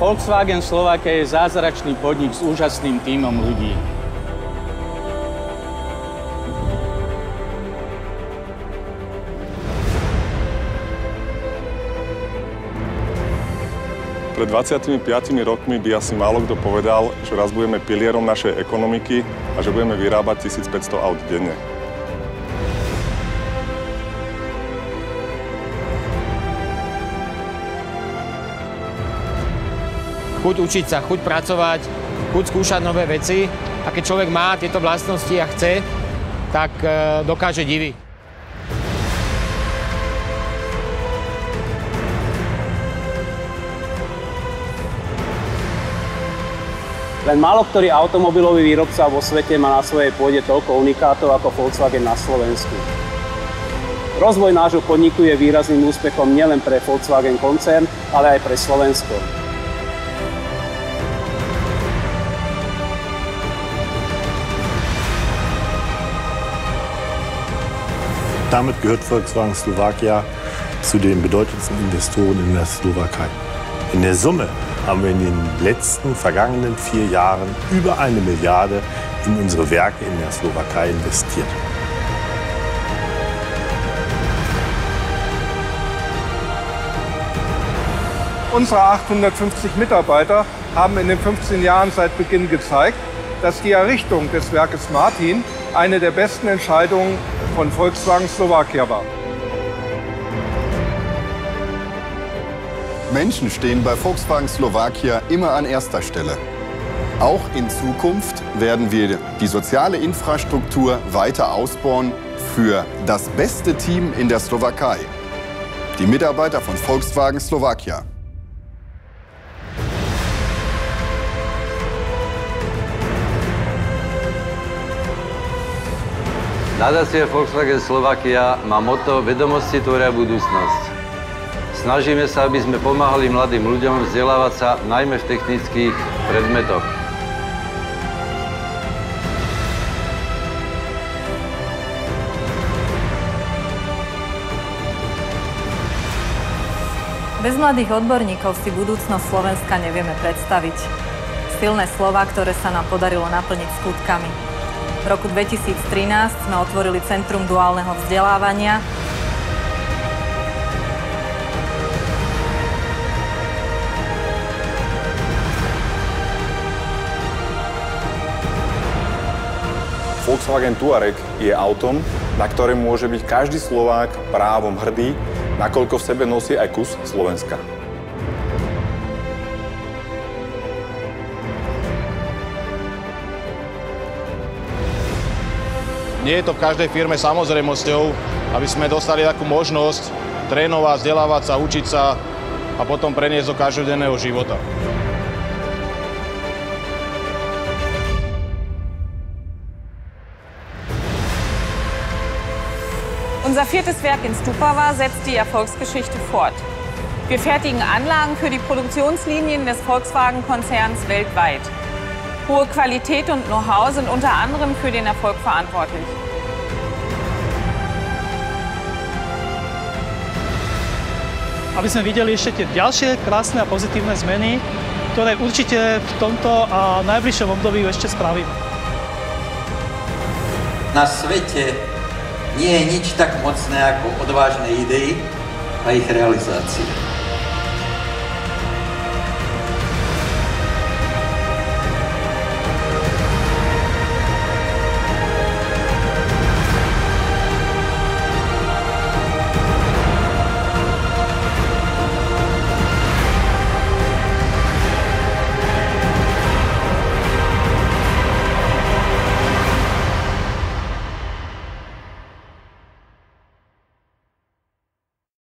Volkswagen Slovakia je zázračný podnik s úžasným tímom ľudí. Pred 25 rokmi by asi málo kto povedal, že raz budeme pilierom našej ekonomiky a že budeme vyrábať 1500 aut denne. Chuť učiť sa, chuť pracovať, chuť skúšať nové veci a keď človek má tieto vlastnosti a chce, tak dokáže divy. Len málo ktorý automobilový výrobca vo svete má na svojej pôde toľko unikátov ako Volkswagen na Slovensku. Rozvoj nášho podniku je výrazným úspechom nielen pre Volkswagen koncern, ale aj pre Slovensko. Damit gehört Volkswagen Slowakia zu den bedeutendsten Investoren in der Slowakei. In der Summe haben wir in den letzten vergangenen 4 Jahren über 1 Milliarde in unsere Werke in der Slowakei investiert. Unsere 850 Mitarbeiter haben in den 15 Jahren seit Beginn gezeigt, dass die Errichtung des Werkes Martin eine der besten Entscheidungen von Volkswagen Slowakia war. Menschen stehen bei Volkswagen Slowakia immer an erster Stelle. Auch in Zukunft werden wir die soziale Infrastruktur weiter ausbauen für das beste Team in der Slowakei. Die Mitarbeiter von Volkswagen Slowakia. Nadácia Volkswagen Slovakia má motto Vedomosti tvoria budúcnosť. Snažíme sa, aby sme pomáhali mladým ľuďom vzdelávať sa najmä v technických predmetoch. Bez mladých odborníkov si budúcnosť Slovenska nevieme predstaviť. Silné slová, ktoré sa nám podarilo naplniť skutkami. V roku 2013 sme otvorili Centrum duálneho vzdelávania, Volkswagen Touareg je autom, na ktoré môže byť každý Slovák právom hrdý, nakoľko v sebe nosí aj kus Slovenska. Nie je to v každej firme samozrejmosťou, aby sme dostali takú možnosť trénovať, vzdelávať sa, učiť sa a potom preniesť do každodenného života. Unser 4. Werk in Stupava setzt die Erfolgsgeschichte fort. Wir fertigen Anlagen für die Produktionslinien des Volkswagen-Konzerns weltweit. Hohe Qualität und Know-how sind unter anderem für den Erfolg verantwortlich. Aby sme videli ešte tie ďalšie krásne a pozitívne zmeny, ktoré určite v tomto a najbližšom období ešte spravíme. Na svete nie je nič tak mocné ako odvážne idei a ich realizácia.